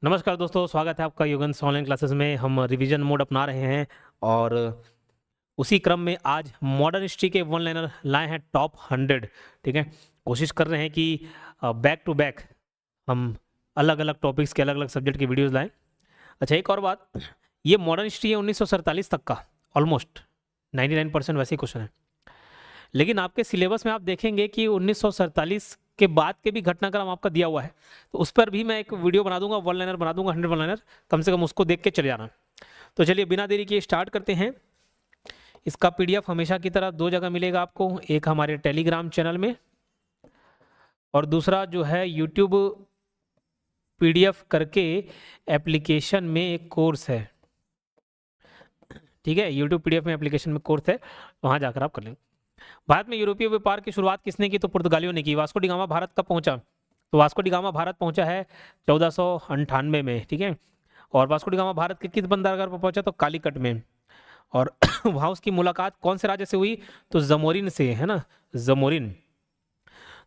नमस्कार दोस्तों, स्वागत है आपका योगेंद्र ऑनलाइन क्लासेस में। हम रिवीजन मोड अपना रहे हैं और उसी क्रम में आज मॉडर्न हिस्ट्री के वन लाइनर लाए हैं टॉप 100। ठीक है, कोशिश कर रहे हैं कि बैक टू बैक हम अलग अलग टॉपिक्स के अलग अलग सब्जेक्ट की वीडियोस लाएं। अच्छा, एक और बात, ये मॉडर्न हिस्ट्री है 1947 तक का, ऑलमोस्ट 99% वैसे ही क्वेश्चन है। लेकिन आपके सिलेबस में आप देखेंगे कि 1947 के बाद के भी घटनाक्रम आपका दिया हुआ है, तो उस पर भी मैं एक वीडियो बना दूंगा, वन लाइनर बना दूंगा, 100 वन लाइनर, कम से कम उसको देख के चले जाना। तो चलिए बिना देरी किए स्टार्ट करते हैं। इसका पीडीएफ हमेशा की तरह दो जगह मिलेगा आपको, एक हमारे टेलीग्राम चैनल में और दूसरा जो है यूट्यूब पीडीएफ करके एप्लीकेशन में एक कोर्स है। ठीक है, यूट्यूब पीडीएफ में एप्लीकेशन में कोर्स है, वहाँ जाकर आप कर लेंगे। भारत में यूरोपीय व्यापार की शुरुआत किसने की? तो पुर्तगालियों ने की। वास्को डी गामा भारत कब पहुंचा? तो वास्को डी गामा भारत पहुंचा है 1498 में। ठीक है, और वास्को डी गामा भारत के किस बंदरगाह पर पहुंचा? तो कालीकट में। और वहां उसकी मुलाकात कौन से राज्य से हुई? तो जमोरिन से, है ना, जमोरिन।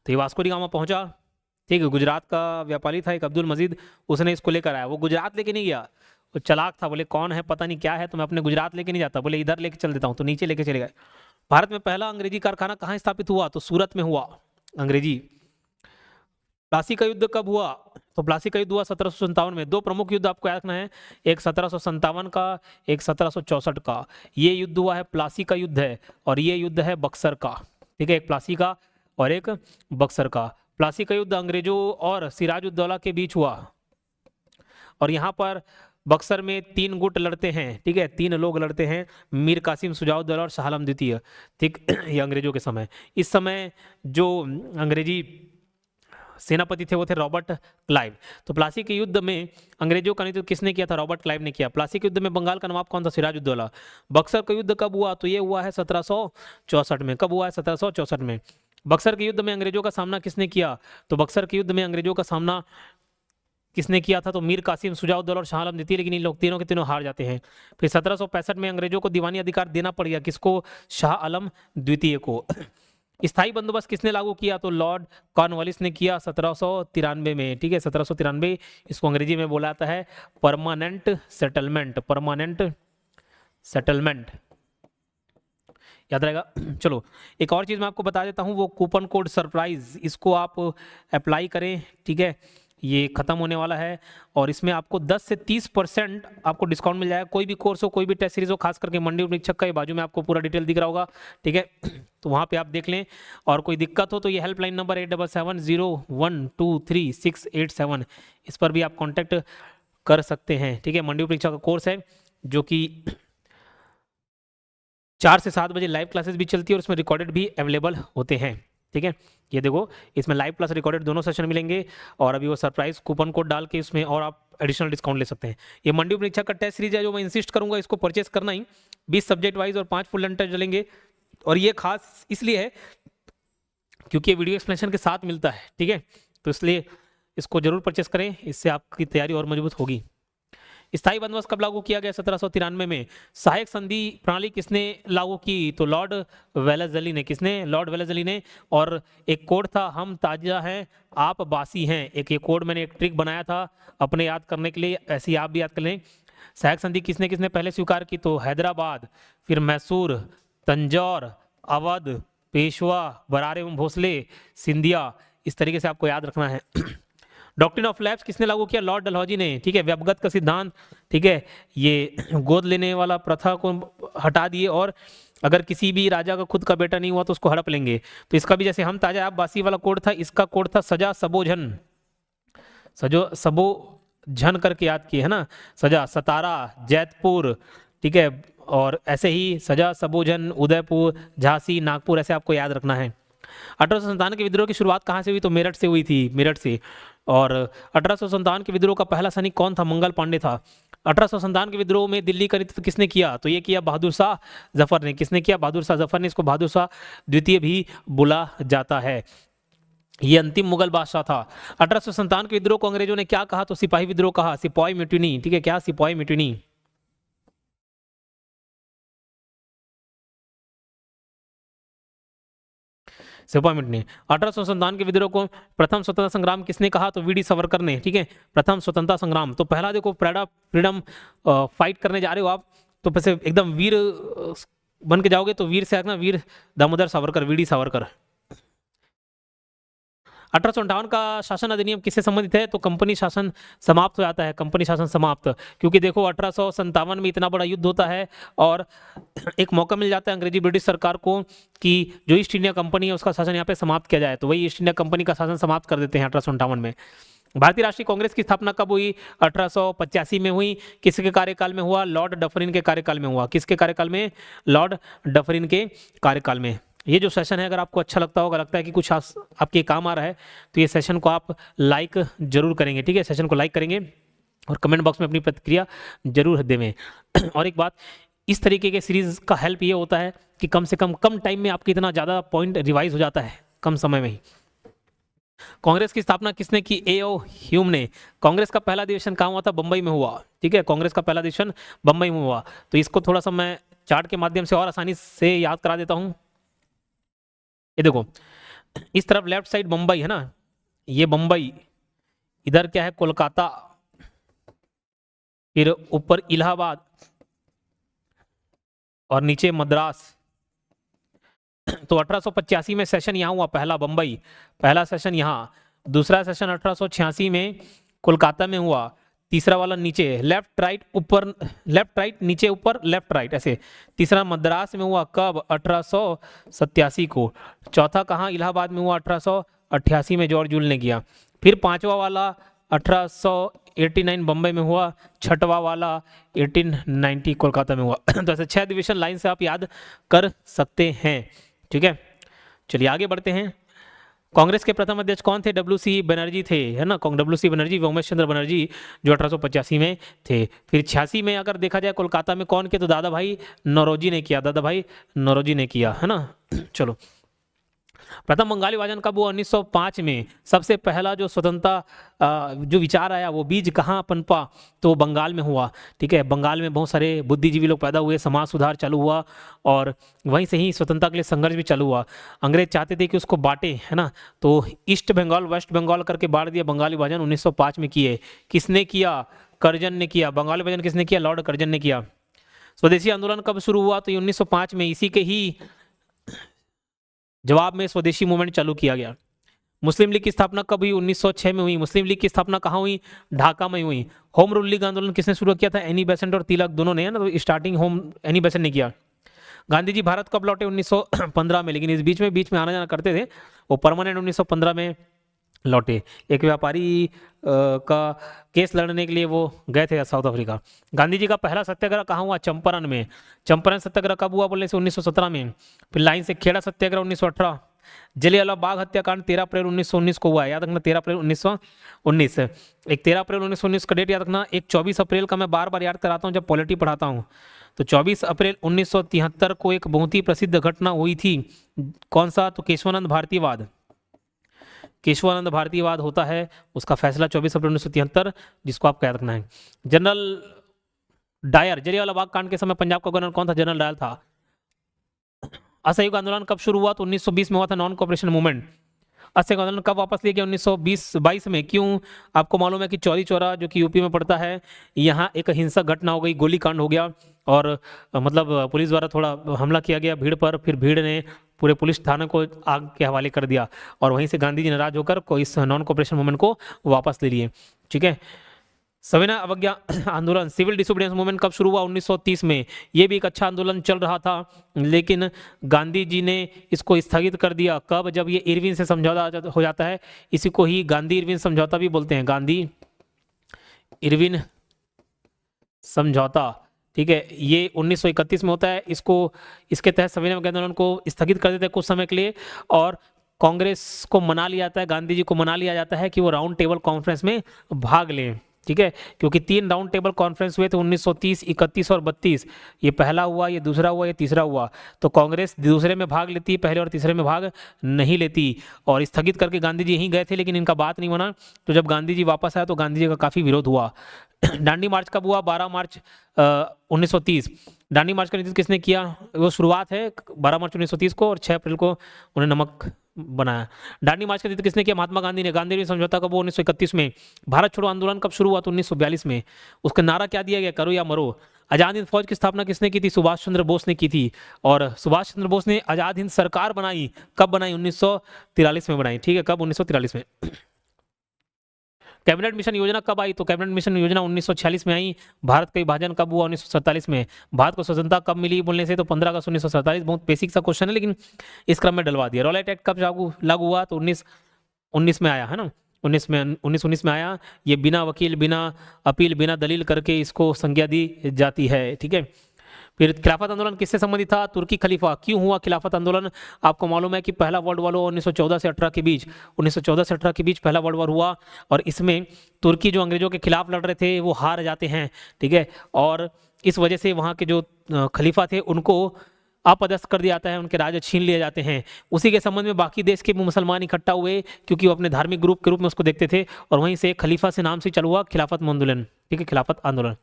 तो ये वास्को डी गामा पहुंचा। ठीक है, गुजरात का व्यापारी था एक अब्दुल मजीद, उसने इसको लेकर आया। वो गुजरात लेके नहीं गया, वो चालाक था, बोले कौन है पता नहीं क्या है, तो मैं अपने गुजरात लेके नहीं जाता, बोले इधर लेके चल देता हूँ, तो नीचे लेके चले गए। भारत में पहला अंग्रेजी कारखाना कहाँ स्थापित हुआ? तो सूरत में हुआ अंग्रेजी। प्लासी का युद्ध कब हुआ? तो प्लासी का युद्ध हुआ 1757 में। दो प्रमुख युद्ध आपको याद रखना है, एक 1757 का, एक 1764 का। ये युद्ध हुआ है प्लासी का युद्ध है, और ये युद्ध है बक्सर का। ठीक है, एक प्लासी का और एक बक्सर का। प्लासी का युद्ध अंग्रेजों और सिराजुद्दौला के बीच हुआ, और यहाँ पर बक्सर में 3 गुट लड़ते हैं। ठीक है, 3 लोग लड़ते हैं, मीर कासिम, शुजाउद्दौला और शाह आलम द्वितीय। ठीक, ये अंग्रेजों के समय। इस समय जो अंग्रेजी सेनापति थे वो थे रॉबर्ट क्लाइव। तो प्लासी के युद्ध में अंग्रेजों का नेतृत्व किसने किया था? रॉबर्ट क्लाइव ने किया। प्लासी के युद्ध में बंगाल का नवाब कौन था? सिराजुद्दौला। बक्सर का युद्ध कब हुआ? तो ये हुआ है 1764 में। कब हुआ है? 1764 में। बक्सर के युद्ध में अंग्रेजों का सामना किसने किया? तो बक्सर के युद्ध में अंग्रेजों का सामना किसने किया था? तो मीर कासिम, शुजाउद्दौला और शाह आलम द्वितीय, लेकिन इन लोग तीनों के तीनों हार जाते हैं। फिर 1765 में अंग्रेजों को दीवानी अधिकार देना पड़ गया। किसको? शाह आलम द्वितीय को। स्थायी बंदोबस्त किसने लागू किया? तो लॉर्ड कॉर्नवालिस ने किया 1793 में। ठीक है, 1793, इसको अंग्रेजी में बोला जाता है परमानेंट सेटलमेंट। परमानेंट सेटलमेंट, याद रहेगा। चलो, एक और चीज मैं आपको बता देता हूँ, वो कूपन कोड सरप्राइज, इसको आप अप्लाई करें। ठीक है, ये खत्म होने वाला है, और इसमें आपको 10 से 30% आपको डिस्काउंट मिल जाएगा। कोई भी कोर्स हो, कोई भी टेस्ट सीरीज हो, खास करके मंडी परीक्षक का, ये बाजू में आपको पूरा डिटेल दिख रहा होगा। ठीक है, तो वहाँ पे आप देख लें, और कोई दिक्कत हो तो ये हेल्पलाइन नंबर 8770123687, इस पर भी आप कॉन्टैक्ट कर सकते हैं। ठीक है, मंडी परीक्षा का कोर्स है जो कि 4 से 7 बजे लाइव क्लासेस भी चलती है, और उसमें रिकॉर्डेड भी अवेलेबल होते हैं। ठीक है, ये देखो, इसमें लाइव प्लस रिकॉर्डेड दोनों सेशन मिलेंगे, और अभी वो सरप्राइज कूपन कोड डाल के इसमें और आप एडिशनल डिस्काउंट ले सकते हैं। ये मंडी परीक्षा का टेस्ट सीरीज है, जो मैं इंसिस्ट करूंगा इसको परचेस करना ही। 20 सब्जेक्ट वाइज और 5 फुल लेंथ टेस्ट चलेंगे, और ये खास इसलिए है क्योंकि ये वीडियो एक्सप्लेनेशन के साथ मिलता है। ठीक है, तो इसलिए इसको जरूर परचेस करें, इससे आपकी तैयारी और मजबूत होगी। स्थायी बंदोबस्त कब लागू किया गया? 1793 में। सहायक संधि प्रणाली किसने लागू की? तो लॉर्ड वेलेस्ली ने। किसने? लॉर्ड वेलेस्ली ने। और एक कोड था, हम ताजा हैं आप बासी हैं। एक ये कोड मैंने एक ट्रिक बनाया था अपने याद करने के लिए, ऐसे ही आप भी याद कर लें। सहायक संधि किसने किसने पहले स्वीकार की? तो हैदराबाद, फिर मैसूर, तंजौर, अवध, पेशवा, बरार एवं भोसले, सिंधिया। इस तरीके से आपको याद रखना है। डॉक्ट्रिन ऑफ लैप्स किसने लागू किया? लॉर्ड डलहौजी ने। ठीक है, व्यवगत का सिद्धांत। ठीक है, ये गोद लेने वाला प्रथा को हटा दिए, और अगर किसी भी राजा का खुद का बेटा नहीं हुआ तो उसको हड़प लेंगे। तो इसका भी जैसे हम ताजा आप बासी वाला कोड था, इसका कोड था सजा सबोझन। सजो सबो झन करके याद किए, है ना, सजा, सतारा, जैतपुर। ठीक है, और ऐसे ही सजा, सबोझन, उदयपुर, झांसी, नागपुर, ऐसे आपको याद रखना है। 1857 के विद्रोह की शुरुआत कहाँ से हुई? तो मेरठ से हुई थी, मेरठ से। और 1857 के विद्रोह का पहला सैनिक कौन था? मंगल पांडे था। 1857 के विद्रोह में दिल्ली का नेतृत्व किसने किया? तो ये किया बहादुर शाह जफर ने। किसने किया? बहादुर शाह जफर ने। इसको बहादुर शाह द्वितीय भी बोला जाता है। ये अंतिम मुगल बादशाह था। 1857 के विद्रोह को अंग्रेजों ने क्या कहा? तो सिपाही विद्रोह कहा, सिपाही म्यूटिनी। ठीक है, क्या? सिपाही म्यूटिनी। सिपाही मिटने। 1857 के विद्रोह को प्रथम स्वतंत्रता संग्राम किसने कहा? तो वीडी सावरकर ने। ठीक है, प्रथम स्वतंत्रता संग्राम। तो पहला देखो, फ्रीडम फाइट करने जा रहे हो आप, तो वैसे एकदम वीर बन के जाओगे तो वीर से आना, वीर दामोदर सावरकर, वीडी सावरकर। 1858 का शासन अधिनियम किससे संबंधित है? तो कंपनी शासन समाप्त हो जाता है, कंपनी शासन समाप्त। क्योंकि देखो 1857 में इतना बड़ा युद्ध होता है और एक मौका मिल जाता है अंग्रेजी ब्रिटिश सरकार को कि जो ईस्ट इंडिया कंपनी है उसका शासन यहाँ पे समाप्त किया जाए, तो वही ईस्ट इंडिया कंपनी का शासन समाप्त कर देते हैं 1858 में। भारतीय राष्ट्रीय कांग्रेस की स्थापना कब हुई? 1885 में हुई। किसके कार्यकाल में हुआ? लॉर्ड डफरिन के कार्यकाल में हुआ। किसके कार्यकाल में? लॉर्ड डफरिन के कार्यकाल में। ये जो सेशन है, अगर आपको अच्छा लगता होगा, लगता है कि कुछ आपके काम आ रहा है, तो ये सेशन को आप लाइक जरूर करेंगे। ठीक है, सेशन को लाइक करेंगे और कमेंट बॉक्स में अपनी प्रतिक्रिया जरूर देवें। और एक बात, इस तरीके के सीरीज का हेल्प ये होता है कि कम से कम टाइम में आपकी इतना ज़्यादा पॉइंट रिवाइज हो जाता है, कम समय में ही। कांग्रेस की स्थापना किसने की? A.O. ह्यूम ने। कांग्रेस का पहला अधिवेशन कहाँ हुआ था? बंबई में हुआ। ठीक है, कांग्रेस का पहला अधिवेशन बंबई में हुआ। तो इसको थोड़ा सा मैं चार्ट के माध्यम से और आसानी से याद करा देता हूँ। ये देखो, इस तरफ लेफ्ट साइड बंबई है ना, ये बंबई, इधर क्या है? कोलकाता, फिर ऊपर इलाहाबाद और नीचे मद्रास। तो 1885 में सेशन यहाँ हुआ, पहला बंबई, पहला सेशन यहाँ। दूसरा सेशन 1886 में कोलकाता में हुआ। तीसरा वाला नीचे, लेफ्ट राइट ऊपर, लेफ्ट राइट नीचे ऊपर, लेफ्ट राइट ऐसे। तीसरा मद्रास में हुआ, कब? 1887 को। चौथा कहाँ? इलाहाबाद में हुआ, 1888 में जॉर्ज जूल ने किया। फिर पांचवा वाला 1889 बम्बई में हुआ। छठवा वाला 1890 कोलकाता में हुआ। तो ऐसे 6 डिवीजन लाइन से आप याद कर सकते हैं। ठीक है, चलिए आगे बढ़ते हैं। कांग्रेस के प्रथम अध्यक्ष कौन थे? WC बनर्जी थे, है ना। WC बनर्जी, उमेश चंद्र बनर्जी, जो 1885 में थे। फिर 86 में अगर देखा जाए कोलकाता में कौन किया? तो दादा भाई नौरोजी ने किया, दादा भाई नौरोजी ने किया, है ना। चलो, प्रथम बंगाली विभाजन कब हुआ? 1905 में। सबसे पहला जो स्वतंत्रता जो विचार आया, वो बीज कहाँ पनपा? तो बंगाल में हुआ। ठीक है, बंगाल में बहुत सारे बुद्धिजीवी लोग पैदा हुए, समाज सुधार चालू हुआ और वहीं से ही स्वतंत्रता के लिए संघर्ष भी चालू हुआ। अंग्रेज चाहते थे कि उसको बांटे, है ना, तो ईस्ट बंगाल वेस्ट बंगाल करके बांट दिया। बंगाली विभाजन 1905 में किए। किसने किया? कर्जन ने किया। बंगाली विभाजन किसने किया? लॉर्ड कर्जन ने किया। स्वदेशी आंदोलन कब शुरू हुआ? तो 1905 में। इसी के ही जवाब में स्वदेशी मूवमेंट चालू किया गया। मुस्लिम लीग की स्थापना कब हुई? 1906 में हुई। मुस्लिम लीग की स्थापना कहाँ हुई? ढाका में हुई। होम रूल लीग आंदोलन किसने शुरू किया था? एनी बेसेंट और तिलक दोनों ने, है ना। तो स्टार्टिंग होम एनी बेसेंट ने किया। गांधी जी भारत कब लौटे? 1915 में। लेकिन इस बीच में आना जाना करते थे, वो परमानेंट 1915 में लौटे। एक व्यापारी का केस लड़ने के लिए वो गए थे साउथ अफ्रीका। गांधी जी का पहला सत्याग्रह कहाँ हुआ? चंपारण में। चंपारण सत्याग्रह कब हुआ बोलने से? 1917 में। फिर लाइन से खेड़ा सत्याग्रह 1918। जलियांवाला बाग हत्याकांड 13 अप्रैल 1919 को हुआ है, याद रखना। 13 अप्रैल 1919। एक 13 अप्रैल 1919 का डेट याद रखना। एक 24 अप्रैल का मैं बार बार याद कराता हूँ जब पॉलिटी पढ़ाता हूँ। तो 24 अप्रैल 1973 को एक बहुत ही प्रसिद्ध घटना हुई थी। कौन सा? तो केशवानंद भारतीयवाद। केशवानंद भारतीयवाद होता है, उसका फैसला 24 अप्रैल 1973, जिसको आपको याद रखना है। जनरल डायर, जलियांवाला बाग कांड के समय पंजाब का गवर्नर कौन था? जनरल डायर था। असहयोग आंदोलन कब शुरू हुआ? तो 1920 में हुआ था, नॉन कोऑपरेशन मूवमेंट। असहयोग आंदोलन कब वापस लिया गया? 1922 में। क्यों? आपको मालूम है कि चौरी चौरा जो कि यूपी में पड़ता है, यहाँ एक हिंसक घटना हो गई, गोली कांड हो गया और मतलब पुलिस द्वारा थोड़ा हमला किया गया भीड़ पर। फिर भीड़ ने पूरे पुलिस थाने को आग के हवाले कर दिया और वहीं से गांधी जी नाराज होकर इस नॉन कोऑपरेशन मूवमेंट को वापस ले लिए। ठीक है, सविनय अवज्ञा आंदोलन, सिविल डिसोबीडियंस मूवमेंट कब शुरू हुआ? 1930 में। ये भी एक अच्छा आंदोलन चल रहा था, लेकिन गांधी जी ने इसको स्थगित कर दिया। कब? जब ये इरविन से समझौता हो जाता है। इसी को ही गांधी इरविन समझौता भी बोलते हैं, गांधी इरविन समझौता। ठीक है, ये 1931 में होता है। इसके तहत सविनय अवज्ञा आंदोलन को स्थगित कर देते हैं कुछ समय के लिए और कांग्रेस को मना लिया जाता है, गांधी जी को मना लिया जाता है कि वो राउंड टेबल कॉन्फ्रेंस में भाग लें। ठीक है, क्योंकि 3 राउंड टेबल कॉन्फ्रेंस हुए थे 1930, 31 और 32। ये पहला हुआ, ये दूसरा हुआ, ये तीसरा हुआ। तो कांग्रेस दूसरे में भाग लेती, पहले और तीसरे में भाग नहीं लेती और स्थगित करके गांधी जी यहीं गए थे, लेकिन इनका बात नहीं बना। तो जब गांधी जी वापस आया तो गांधी जी का काफ़ी विरोध हुआ। दांडी मार्च कब हुआ? 12 मार्च 1930। दांडी मार्च का नेतृत्व किसने किया? वो शुरुआत है 12 मार्च 1930 को और 6 अप्रैल को उन्हें नमक बनाया। दांडी मार्च का नेतृत्व किसने किया? महात्मा गांधी ने। गांधी समझौता कब हुआ? 1931 में। भारत छोड़ो आंदोलन कब शुरू हुआ? तो 1942 में। उसका नारा क्या दिया गया? करो या मरो। आजाद हिंद फौज की स्थापना किसने की थी? सुभाष चंद्र बोस ने की थी। और सुभाष चंद्र बोस ने आजाद हिंद सरकार बनाई, कब बनाई? 1943 में बनाई। ठीक है, कब? 1943 में। कैबिनेट मिशन योजना कब आई? तो कैबिनेट मिशन योजना 1946 में आई। भारत का विभाजन कब हुआ? 1947 में। भारत को स्वतंत्रता कब मिली बोलने से? तो 15 अगस्त 1947। बहुत बेसिक सा क्वेश्चन है, लेकिन इस क्रम में डलवा दिया। रॉलेट एक्ट कब लागू हुआ? तो 1919 में आया है ना, 1919 में आया। ये बिना वकील, बिना अपील, बिना दलील करके इसको संज्ञा दी जाती है। ठीक है। फिर खिलाफत आंदोलन किससे संबंधित था? तुर्की खलीफा। क्यों हुआ खिलाफत आंदोलन? आपको मालूम है कि पहला वर्ल्ड वॉर 1914 से 18 के बीच, 1914 से 18 के बीच पहला वर्ल्ड वॉर हुआ, और इसमें तुर्की जो अंग्रेजों के खिलाफ लड़ रहे थे वो हार जाते हैं। ठीक है। और इस वजह से वहाँ के जो खलीफा थे उनको अपदस्थ कर दिया जाता है, उनके राज्य छीन लिए जाते हैं। उसी के संबंध में बाकी देश के मुसलमान इकट्ठा हुए, क्योंकि वो अपने धार्मिक ग्रुप के रूप में उसको देखते थे, और वहीं से खलीफा से नाम से चालू हुआ खिलाफत आंदोलन। ठीक है, खिलाफत आंदोलन।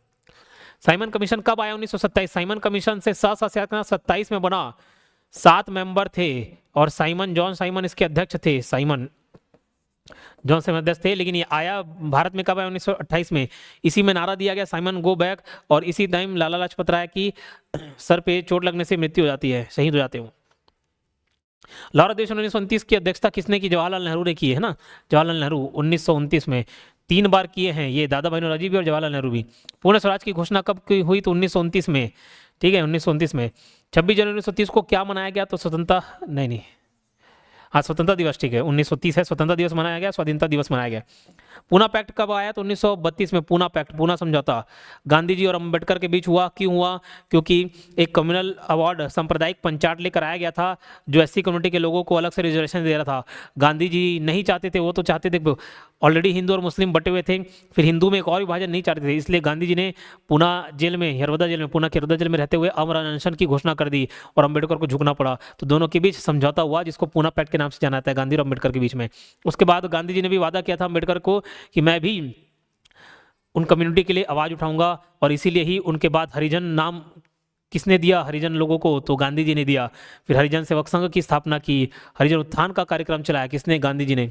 साइमन कमीशन कब आया? 1927। साइमन कमीशन से 27 में बना। 7 मेंबर थे, और जॉन साइमन इसके अध्यक्ष थे। साइमन जॉन साइमन अध्यक्ष थे, लेकिन ये आया भारत में कब आया? 1928 में। इसी में नारा दिया गया साइमन गो बैक, और इसी टाइम लाला लाजपत राय की सर पे चोट लगने से मृत्यु हो जाती है, शहीद हो जाते हैं। लाहौर अधिवेशन 1929 की अध्यक्षता किसने की? जवाहरलाल नेहरू ने की है ना, जवाहरलाल नेहरू 1929 में। 3 बार किए हैं ये, दादा भाई नौरोजी भी और जवाहरलाल नेहरू भी। पूर्ण स्वराज की घोषणा कब हुई? तो 1929 में। ठीक है, 1929 में। 26 जनवरी 1930 को क्या मनाया गया? तो स्वतंत्रता, नहीं, हाँ स्वतंत्रता दिवस। ठीक है, 1930 है, स्वतंत्रता दिवस मनाया गया, स्वाधीनता दिवस मनाया गया। पूना पैक्ट कब आया? तो 1932 में। पूना पैक्ट, पूना समझौता गांधी जी और अंबेडकर के बीच हुआ। क्यों हुआ? क्योंकि एक कम्युनल अवार्ड, सांप्रदायिक पंचायत लेकर आया गया था, जो एससी कम्युनिटी के लोगों को अलग से रिजर्वेशन दे रहा था। गांधी जी नहीं चाहते थे, वो तो चाहते थे, ऑलरेडी हिंदू और मुस्लिम बटे हुए थे, फिर हिंदू में एक और विभाजन नहीं चाहते थे, इसलिए गांधी जी ने पूना जेल में, यरवदा जेल में, पूना के यरवदा जेल में रहते हुए अमर अनशन की घोषणा कर दी, और अंबेडकर को झुकना पड़ा। तो दोनों के बीच समझौता हुआ, जिसको पूना पैक्ट के नाम से जाना जाता है, गांधी और अंबेडकर के बीच में। उसके बाद गांधी जी ने भी वादा किया था अंबेडकर को कि मैं भी उन कम्युनिटी के लिए आवाज उठाऊंगा, और इसीलिए ही उनके बाद हरिजन नाम किसने दिया हरिजन लोगों को? तो गांधी जी ने दिया। फिर हरिजन सेवक संघ की स्थापना की, हरिजन उत्थान का कार्यक्रम चलाया, किसने? गांधी जी ने।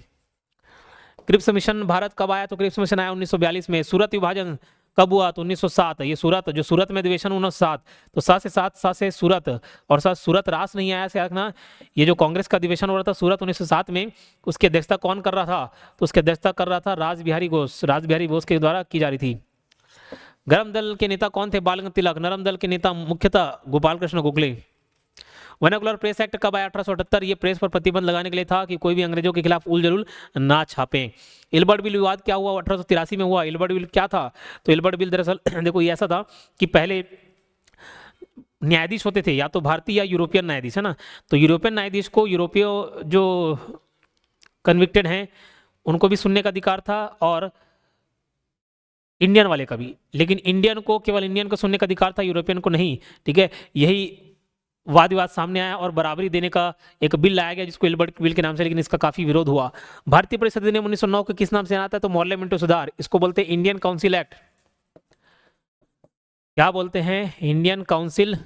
क्रिप्स मिशन भारत कब आया? तो क्रिप्स मिशन आया 1942 में। सूरत विभाजन कब हुआ? तो 1907। ये सूरत, जो सूरत में अधिवेशन 1907, तो 7 से सूरत, और सूरत राष्ट्र नहीं आया से रखना। ये जो कांग्रेस का अधिवेशन हो रहा था सूरत 1907 में, उसकी अध्यक्षता कौन कर रहा था? तो उसकी अध्यक्षता कर रहा था राज बिहारी बोस के द्वारा की जा रही थी। गर्म दल के नेता कौन थे? बाल गंगाधर तिलक। नरम दल के नेता मुख्यतः Gopal Krishna Gokhale. Vernacular press act कब आया? 1878। ये प्रेस पर प्रतिबंध लगाने के लिए था कि कोई भी अंग्रेजों के खिलाफ उल जलूल ना छापे। इल्बर्ट बिल विवाद क्या हुआ? 1883 में हुआ। इल्बर्ट बिल क्या था? तो इल्बर्ट बिल दरअसल देखो ये ऐसा था कि पहले न्यायाधीश होते थे, या तो भारतीय या यूरोपियन न्यायाधीश, है ना। तो यूरोपियन न्यायाधीश को यूरोपीय जो कन्विक्टेड हैं उनको भी सुनने का अधिकार था, और इंडियन वाले का भी, लेकिन इंडियन को, केवल इंडियन को सुनने का अधिकार था, यूरोपियन को नहीं। ठीक है, यही वाद विवाद सामने आया, और बराबरी देने का एक बिल लाया गया जिसको इल्बर्ट बिल के नाम से, लेकिन इसका काफी विरोध हुआ। भारतीय परिषद अधिनियम 1909 को किस नाम से आता है? तो मॉडल मिंटो सुधार। इसको बोलते हैं इंडियन काउंसिल एक्ट। क्या बोलते हैं? Indian council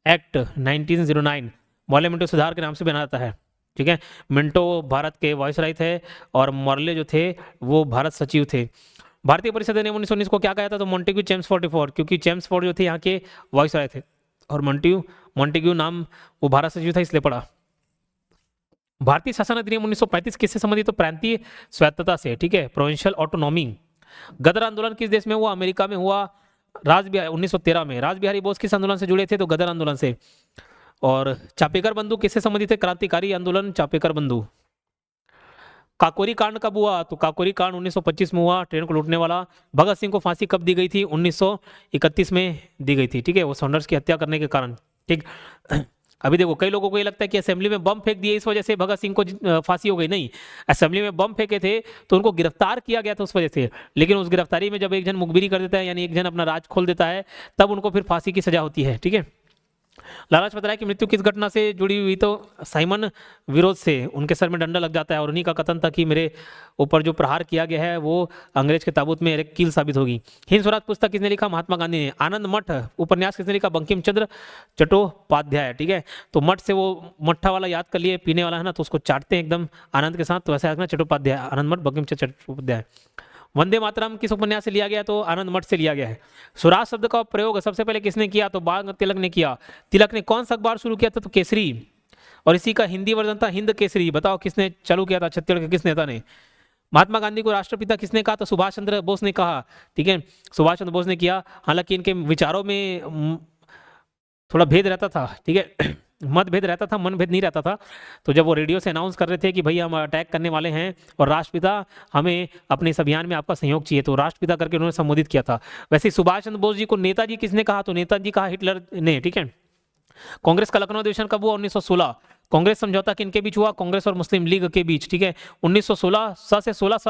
act 1909 model Minto सुधार के नाम से बना जाता है। ठीक है, मिंटो भारत के वायसराय थे, और मॉर्ले जो थे वो भारत सचिव थे। भारतीय परिषद अधिनियम 1919 को क्या कहा था? तो मॉन्टेग्यू चेम्सफोर्ड रिपोर्ट, क्योंकि चेम्सफोर्ड जो थे यहाँ के वायसराय थे, और मॉन्टेग्यू नाम वो भारत सचिव था, इसलिए पड़ा। भारतीय शासन अधिनियम 1935 किससे संबंधित? तो प्रांतीय स्वायत्तता से। ठीक है, प्रोविंशियल ऑटोनॉमी। गदर आंदोलन किस देश में हुआ? अमेरिका में हुआ। 1913 में। राज बिहारी बोस किस आंदोलन से जुड़े थे? तो गदर आंदोलन से। और चापेकर बंधु किससे संबंधित है? क्रांतिकारी आंदोलन चापेकर बंधु। काकोरी कांड कब हुआ? तो काकोरी कांड 1925 में हुआ, ट्रेन को लूटने वाला। भगत सिंह को फांसी कब दी गई थी? 1931 में दी गई थी। ठीक है, वो सॉन्डर्स की हत्या करने के कारण। ठीक, अभी देखो कई लोगों को ये लगता है कि असेंबली में बम फेंक दिए इस वजह से भगत सिंह को फांसी हो गई। नहीं, असेंबली में बम फेंके थे तो उनको गिरफ्तार किया गया था उस वजह से, लेकिन उस गिरफ्तारी में जब एक जन मुखबिरी कर देता है, यानी एक जन अपना राज खोल देता है, तब उनको फिर फांसी की सजा होती है। ठीक है, लाला लाजपत राय की मृत्यु किस घटना से जुड़ी हुई? तो साइमन विरोध से, उनके सर में डंडा लग जाता है और उन्हीं का कथन था कि मेरे ऊपर जो प्रहार किया गया है वो अंग्रेज के ताबूत में एक कील साबित होगी। हिंद स्वराज पुस्तक किसने लिखा? महात्मा गांधी ने। आनंद मठ उपन्यास किसने लिखा? बंकिम चंद्र चट्टोपाध्याय। ठीक है, तो मठ से वो मट्ठा वाला याद कर लिए, पीने वाला है ना, तो उसको चाटते हैं एकदम आनंद के साथ, तो वैसे आना चट्टोपाध्याय, आनंद मठ बंकिम चंद्र चट्टोपाध्याय। वंदे मातरम किस उपन्यास से लिया गया? तो आनंद मठ से लिया गया है। स्वराज शब्द का प्रयोग सबसे पहले किसने किया? तो बाल तिलक ने किया। तिलक ने कौन सा अखबार शुरू किया था? तो केसरी, और इसी का हिंदी वर्जन था हिंद केसरी। बताओ किसने चालू किया था? छत्तीसगढ़ के किस नेता ने? महात्मा गांधी को राष्ट्रपिता किसने कहा? तो सुभाष चंद्र बोस ने कहा। ठीक है, सुभाष चंद्र बोस ने किया। हालांकि इनके विचारों में थोड़ा भेद रहता था, ठीक है, मतभेद रहता था, मनभेद नहीं रहता था। तो जब वो रेडियो से अनाउंस कर रहे थे कि भैया हम अटैक करने वाले हैं और राष्ट्रपिता हमें अपने इस अभियान में आपका सहयोग चाहिए, तो राष्ट्रपिता करके उन्होंने संबोधित किया था। वैसे ही सुभाष चंद्र बोस जी को नेताजी किसने कहा? तो नेताजी कहा हिटलर ने। ठीक है, कांग्रेस का लखनऊ अधिवेशन कब हुआ? 1916। कांग्रेस समझौता किनके बीच हुआ? कांग्रेस और मुस्लिम लीग के बीच। ठीक है, 1916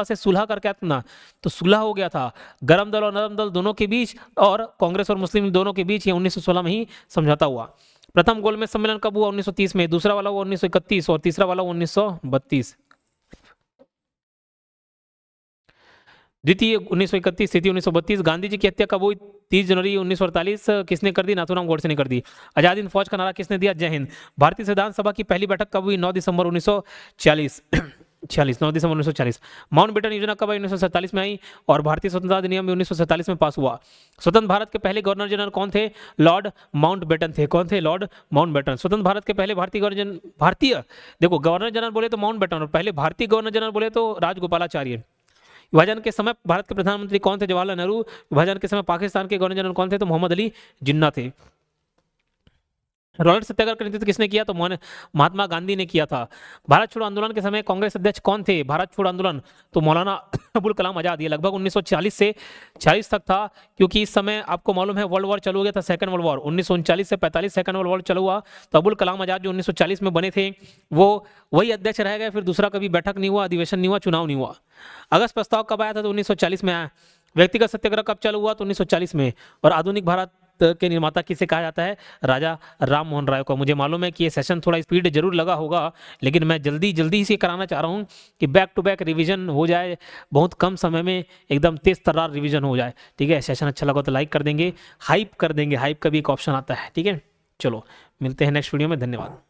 से सुलह करके आता ना, तो सुलह हो गया था गरम दल और नरम दल दोनों के बीच, और कांग्रेस और मुस्लिम दोनों के बीच। ये 1916 में ही समझौता हुआ। प्रथम गोलमेज सम्मेलन कब हुआ? 1930 में। दूसरा वाला हुआ 1931 और तीसरा वाला 1932। द्वितीय 1931, तृतीय 1932। गांधी जी की हत्या कब हुई? 30 जनवरी 1948। किसने कर दी? नाथूराम गोडसे ने कर दी। आजाद हिंद फौज का नारा किसने दिया? जय हिंद। भारतीय संविधान सभा की पहली बैठक कब हुई? 9 दिसंबर 1946। 9 दिसंबर 1940। माउंट बेटन योजना कब आई? 1947 में आई, और भारतीय स्वतंत्रता अधिनियम भी 1947 में पास हुआ। स्वतंत्र भारत के पहले गवर्नर जनरल कौन थे? लॉर्ड माउंट बेटन थे। कौन थे? Lord Mountbatten. स्वतंत्र भारत के पहले भारतीय देखो गवर्नर जनरल बोले तो माउंट बेटन, और पहले भारतीय गवर्नर जनरल बोले तो राजगोपालाचार्य। विभाजन के समय भारत के प्रधानमंत्री कौन थे? जवाहरलाल नेहरू। विभाजन के समय पाकिस्तान के गवर्नर जनरल कौन थे? तो मोहम्मद अली जिन्ना थे। रॉयल्ट सत्याग्रह का नेतृत्व किसने किया? तो महात्मा गांधी ने किया था। भारत छोड़ो आंदोलन के समय कांग्रेस अध्यक्ष कौन थे? भारत छोड़ो आंदोलन तो मौलाना अबुल कलाम आजाद। ये लगभग 1940 से 40 तक था, क्योंकि इस समय आपको मालूम है वर्ल्ड वॉर चालू हो गया था, सेकंड वर्ल्ड वॉर 1939 से 45 सेकंड वर्ल्ड वॉर चालू हुआ। तो अबुल कलाम आजाद जो 1940 में बने थे वो वही अध्यक्ष रह गए, फिर दूसरा कभी बैठक नहीं हुआ, अधिवेशन नहीं हुआ, चुनाव नहीं हुआ। अगस्त प्रस्ताव कब आया था? तो 1940 में आया। व्यक्तिगत सत्याग्रह कब चालू हुआ? तो 1940 में। और आधुनिक भारत के निर्माता किसे कहा जाता है? राजा राम मोहन राय को। मुझे मालूम है कि ये सेशन थोड़ा स्पीड जरूर लगा होगा, लेकिन मैं जल्दी से कराना चाह रहा हूँ कि बैक टू बैक रिवीजन हो जाए, बहुत कम समय में एकदम तेज तर्रार रिवीजन हो जाए। ठीक है, सेशन अच्छा लगा तो लाइक कर देंगे, हाइप कर देंगे, हाइप का भी एक ऑप्शन आता है। ठीक है, चलो मिलते हैं नेक्स्ट वीडियो में। धन्यवाद।